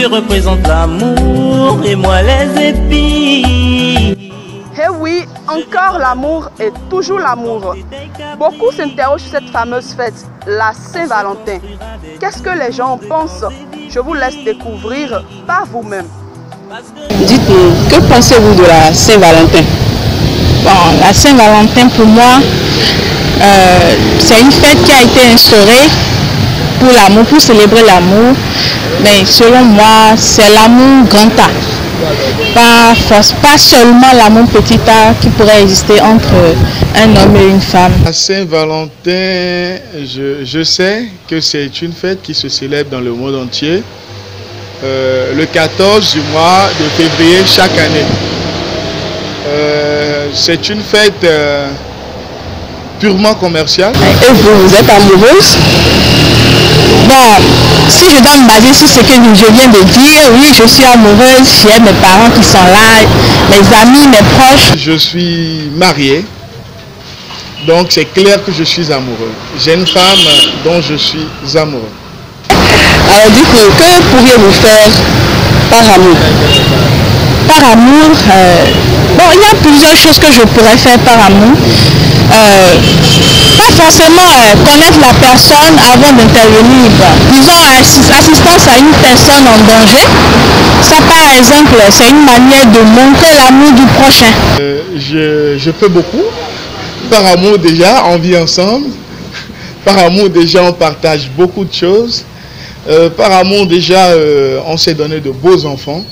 représente l'amour et moi les épis. Eh oui, encore l'amour et toujours l'amour. Beaucoup s'interrogent sur cette fameuse fête, la Saint-Valentin. Qu'est-ce que les gens en pensent? Je vous laisse découvrir par vous-même. Dites-nous, que pensez-vous de la Saint-Valentin? Bon, la Saint-Valentin pour moi, c'est une fête qui a été instaurée pour l'amour, pour célébrer l'amour. Mais selon moi, c'est l'amour grand A. Pas seulement l'amour petit A qui pourrait exister entre un homme et une femme. La Saint-Valentin, je sais que c'est une fête qui se célèbre dans le monde entier. Le 14 du mois de février chaque année. C'est une fête purement commerciale. Et vous êtes amoureuse? Bon, si je dois me baser sur ce que je viens de dire, oui, je suis amoureuse, j'ai mes parents qui sont là, mes amis, mes proches. Je suis marié, donc c'est clair que je suis amoureux. J'ai une femme dont je suis amoureux. Alors dites-nous, que pourriez-vous faire par amour? Par amour, bon, il y a plusieurs choses que je pourrais faire par amour. Pas forcément connaître la personne avant d'intervenir. Disons, assistance à une personne en danger. Ça, par exemple, c'est une manière de montrer l'amour du prochain. Je fais beaucoup. Par amour, déjà, on vit ensemble. Par amour, déjà, on partage beaucoup de choses. Par amour, déjà, on s'est donné de beaux enfants.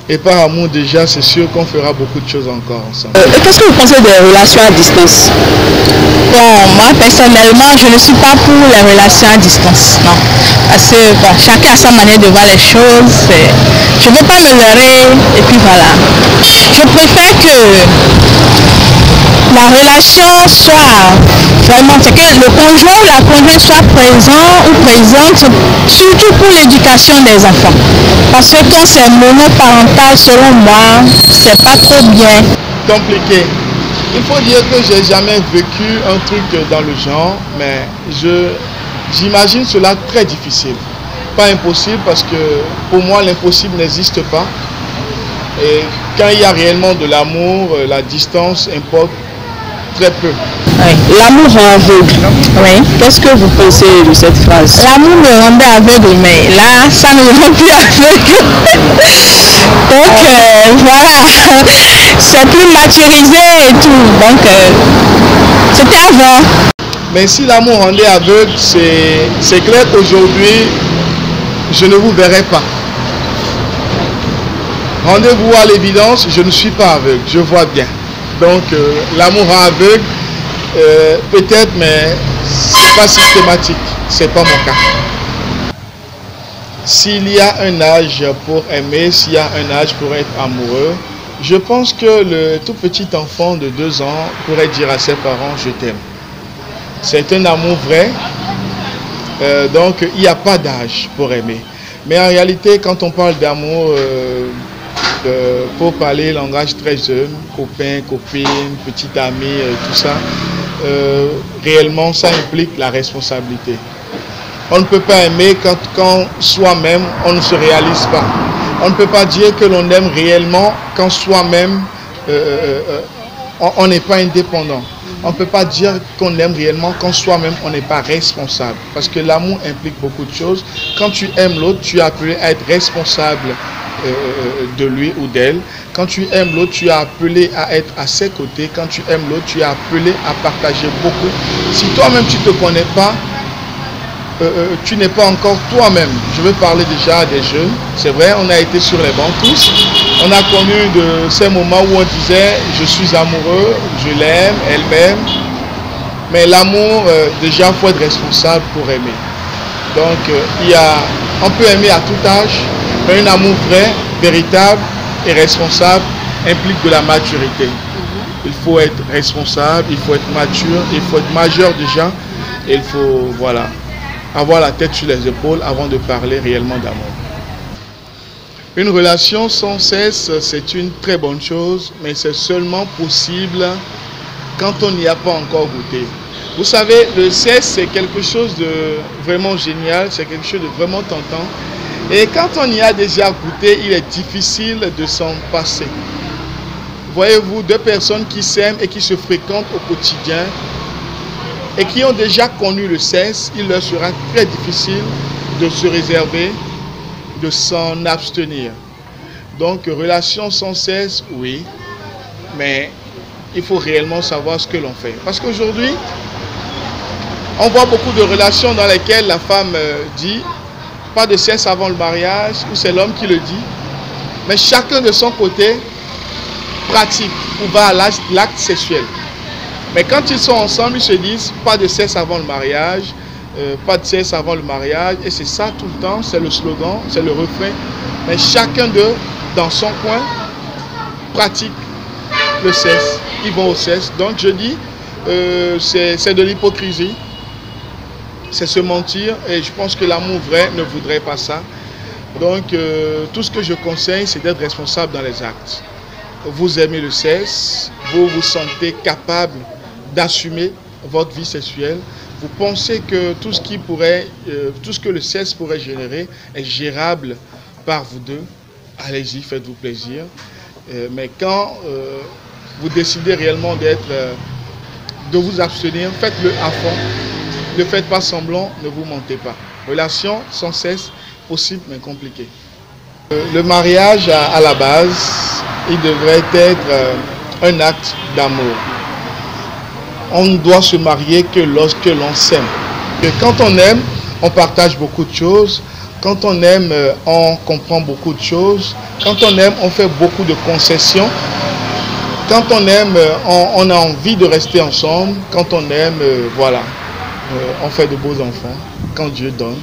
Et par amour, déjà, c'est sûr qu'on fera beaucoup de choses encore ensemble. Qu'est-ce que vous pensez des relations à distance? Bon, moi, personnellement, je ne suis pas pour les relations à distance. Non. Parce que, bon, chacun a sa manière de voir les choses. Je ne veux pas me leurrer. Et puis voilà. Je préfère que la relation soit vraiment, c'est que le conjoint ou la conjointe soit présent ou présente, surtout pour l'éducation des enfants. Parce que quand c'est monoparental, selon moi, c'est pas trop bien. Compliqué. Il faut dire que j'ai jamais vécu un truc dans le genre, mais j'imagine cela très difficile. Pas impossible parce que pour moi l'impossible n'existe pas. Et quand il y a réellement de l'amour, la distance importe très peu. Oui. L'amour rend aveugle. Oui. Qu'est-ce que vous pensez de cette phrase? L'amour me rendait aveugle, mais là, ça ne me rend plus aveugle. Donc, voilà. C'est plus maturisé et tout. Donc, c'était avant. Mais si l'amour rendait aveugle, c'est clair qu'aujourd'hui, je ne vous verrai pas. Rendez-vous à l'évidence, je ne suis pas aveugle, je vois bien. Donc l'amour rend aveugle, peut-être, mais c'est pas systématique, c'est pas mon cas. S'il y a un âge pour aimer, s'il y a un âge pour être amoureux, je pense que le tout petit enfant de 2 ans pourrait dire à ses parents « je t'aime ». C'est un amour vrai, donc il n'y a pas d'âge pour aimer. Mais en réalité, quand on parle d'amour, pour parler langage très jeune, copain, copine, petite amie, tout ça, réellement ça implique la responsabilité. On ne peut pas aimer quand soi-même on ne se réalise pas. On ne peut pas dire que l'on aime réellement quand soi-même on n'est pas indépendant. On ne peut pas dire qu'on aime réellement quand soi-même on n'est pas responsable. Parce que l'amour implique beaucoup de choses. Quand tu aimes l'autre, tu es appelé à être responsable de lui ou d'elle. Quand tu aimes l'autre, tu es appelé à être à ses côtés. Quand tu aimes l'autre, tu es appelé à partager beaucoup. Si toi-même tu ne te connais pas, tu n'es pas encore toi-même. Je veux parler déjà des jeunes. C'est vrai, on a été sur les bancs tous. On a connu de ces moments où on disait je suis amoureux, je l'aime, elle m'aime. Mais l'amour, déjà, il faut être responsable pour aimer. Donc, on peut aimer à tout âge, mais un amour vrai, véritable et responsable implique de la maturité. Il faut être responsable, il faut être mature, il faut être majeur déjà. Et il faut, voilà, avoir la tête sur les épaules avant de parler réellement d'amour. Une relation sans cesse, c'est une très bonne chose, mais c'est seulement possible quand on n'y a pas encore goûté. Vous savez, le sexe, c'est quelque chose de vraiment génial, c'est quelque chose de vraiment tentant. Et quand on y a déjà goûté, il est difficile de s'en passer. Voyez-vous, deux personnes qui s'aiment et qui se fréquentent au quotidien et qui ont déjà connu le sexe, il leur sera très difficile de se réserver, de s'en abstenir. Donc, relation sans cesse, oui, mais il faut réellement savoir ce que l'on fait. Parce qu'aujourd'hui, on voit beaucoup de relations dans lesquelles la femme dit pas de sexe avant le mariage, ou c'est l'homme qui le dit, mais chacun de son côté pratique ou va à l'acte sexuel. Mais quand ils sont ensemble, ils se disent pas de sexe avant le mariage, pas de sexe avant le mariage, et c'est ça tout le temps, c'est le slogan, c'est le refrain. Mais chacun d'eux, dans son coin, pratique le sexe, ils vont au sexe. Donc je dis, c'est de l'hypocrisie, c'est se mentir, et je pense que l'amour vrai ne voudrait pas ça. Donc tout ce que je conseille, c'est d'être responsable dans les actes. Vous aimez le sexe, vous vous sentez capable d'assumer votre vie sexuelle. Vous pensez que tout ce que le sexe pourrait générer est gérable par vous deux. Allez-y, faites-vous plaisir. Mais quand vous décidez réellement de vous abstenir, faites-le à fond. Ne faites pas semblant, ne vous mentez pas. Relation sans cesse, possible mais compliquée. Le mariage, à la base, il devrait être un acte d'amour. On ne doit se marier que lorsque l'on s'aime. Quand on aime, on partage beaucoup de choses. Quand on aime, on comprend beaucoup de choses. Quand on aime, on fait beaucoup de concessions. Quand on aime, on a envie de rester ensemble. Quand on aime, voilà, on fait de beaux enfants. Quand Dieu donne.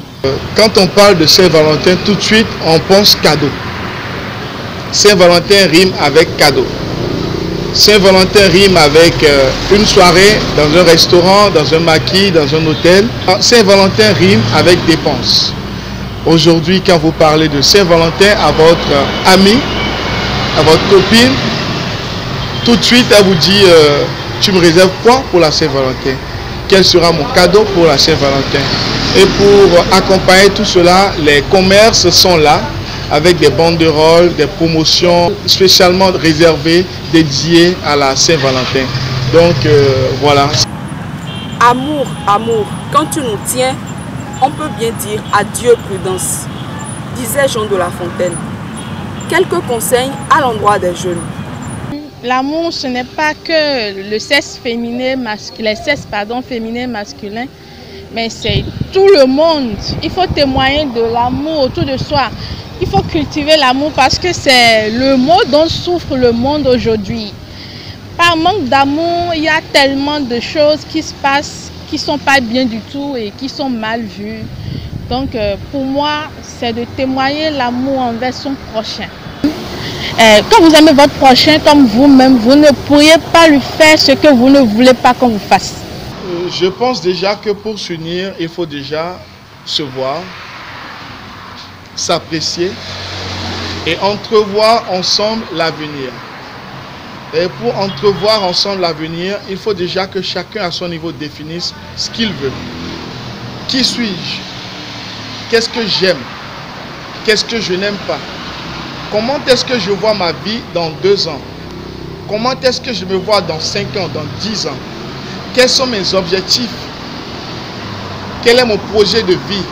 Quand on parle de Saint-Valentin, tout de suite, on pense cadeau. Saint-Valentin rime avec cadeau. Saint-Valentin rime avec une soirée dans un restaurant, dans un maquis, dans un hôtel. Saint-Valentin rime avec dépenses. Aujourd'hui, quand vous parlez de Saint-Valentin à votre ami, à votre copine, tout de suite, elle vous dit tu me réserves quoi pour la Saint-Valentin? Quel sera mon cadeau pour la Saint-Valentin? Et pour accompagner tout cela, les commerces sont là avec des banderoles, des promotions spécialement réservées, dédiées à la Saint-Valentin. Donc voilà. Amour, amour, quand tu nous tiens, on peut bien dire adieu prudence, disait Jean de La Fontaine. Quelques conseils à l'endroit des jeunes. L'amour, ce n'est pas que le sexe féminin, les sexes féminin masculin, mais c'est tout le monde. Il faut témoigner de l'amour autour de soi. Il faut cultiver l'amour parce que c'est le mot dont souffre le monde aujourd'hui. Par manque d'amour, il y a tellement de choses qui se passent qui ne sont pas bien du tout et qui sont mal vues. Donc pour moi, c'est de témoigner l'amour envers son prochain. Quand vous aimez votre prochain comme vous-même, vous ne pourriez pas lui faire ce que vous ne voulez pas qu'on vous fasse. Je pense déjà que pour s'unir, il faut déjà se voir, s'apprécier et entrevoir ensemble l'avenir. Et pour entrevoir ensemble l'avenir, il faut déjà que chacun à son niveau définisse ce qu'il veut. Qui suis-je? Qu'est-ce que j'aime? Qu'est-ce que je n'aime pas? Comment est-ce que je vois ma vie dans 2 ans? Comment est-ce que je me vois dans 5 ans, dans 10 ans? Quels sont mes objectifs? Quel est mon projet de vie?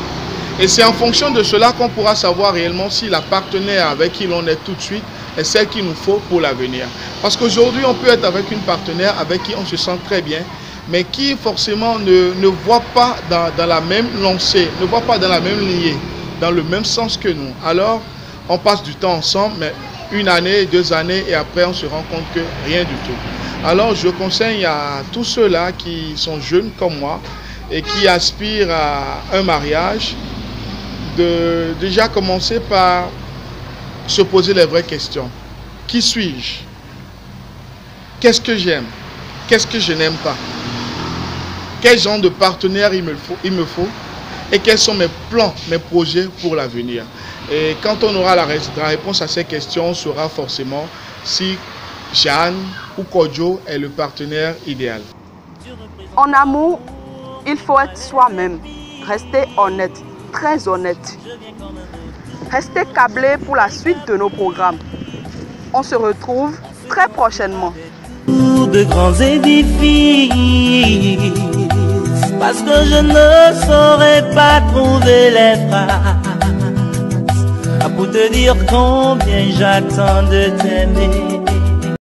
Et c'est en fonction de cela qu'on pourra savoir réellement si la partenaire avec qui l'on est tout de suite est celle qu'il nous faut pour l'avenir. Parce qu'aujourd'hui, on peut être avec une partenaire avec qui on se sent très bien, mais qui forcément ne voit pas dans la même lancée, ne voit pas dans la même lignée, dans le même sens que nous. Alors, on passe du temps ensemble, mais 1 année, 2 années, et après on se rend compte que rien du tout. Alors je conseille à tous ceux-là qui sont jeunes comme moi et qui aspirent à un mariage de déjà commencer par se poser les vraies questions. Qui suis-je? Qu'est-ce que j'aime? Qu'est-ce que je n'aime pas? Quel genre de partenaire il me faut? Et quels sont mes plans, mes projets pour l'avenir? Et quand on aura la réponse à ces questions, on saura forcément si Jeanne ou Kodjo est le partenaire idéal. En amour, il faut être soi-même, rester honnête, très honnête. Restez câblés pour la suite de nos programmes. On se retrouve très prochainement. De grands édifices, parce que je ne saurais pas trouver les phrases pour te dire combien j'attends de t'aimer.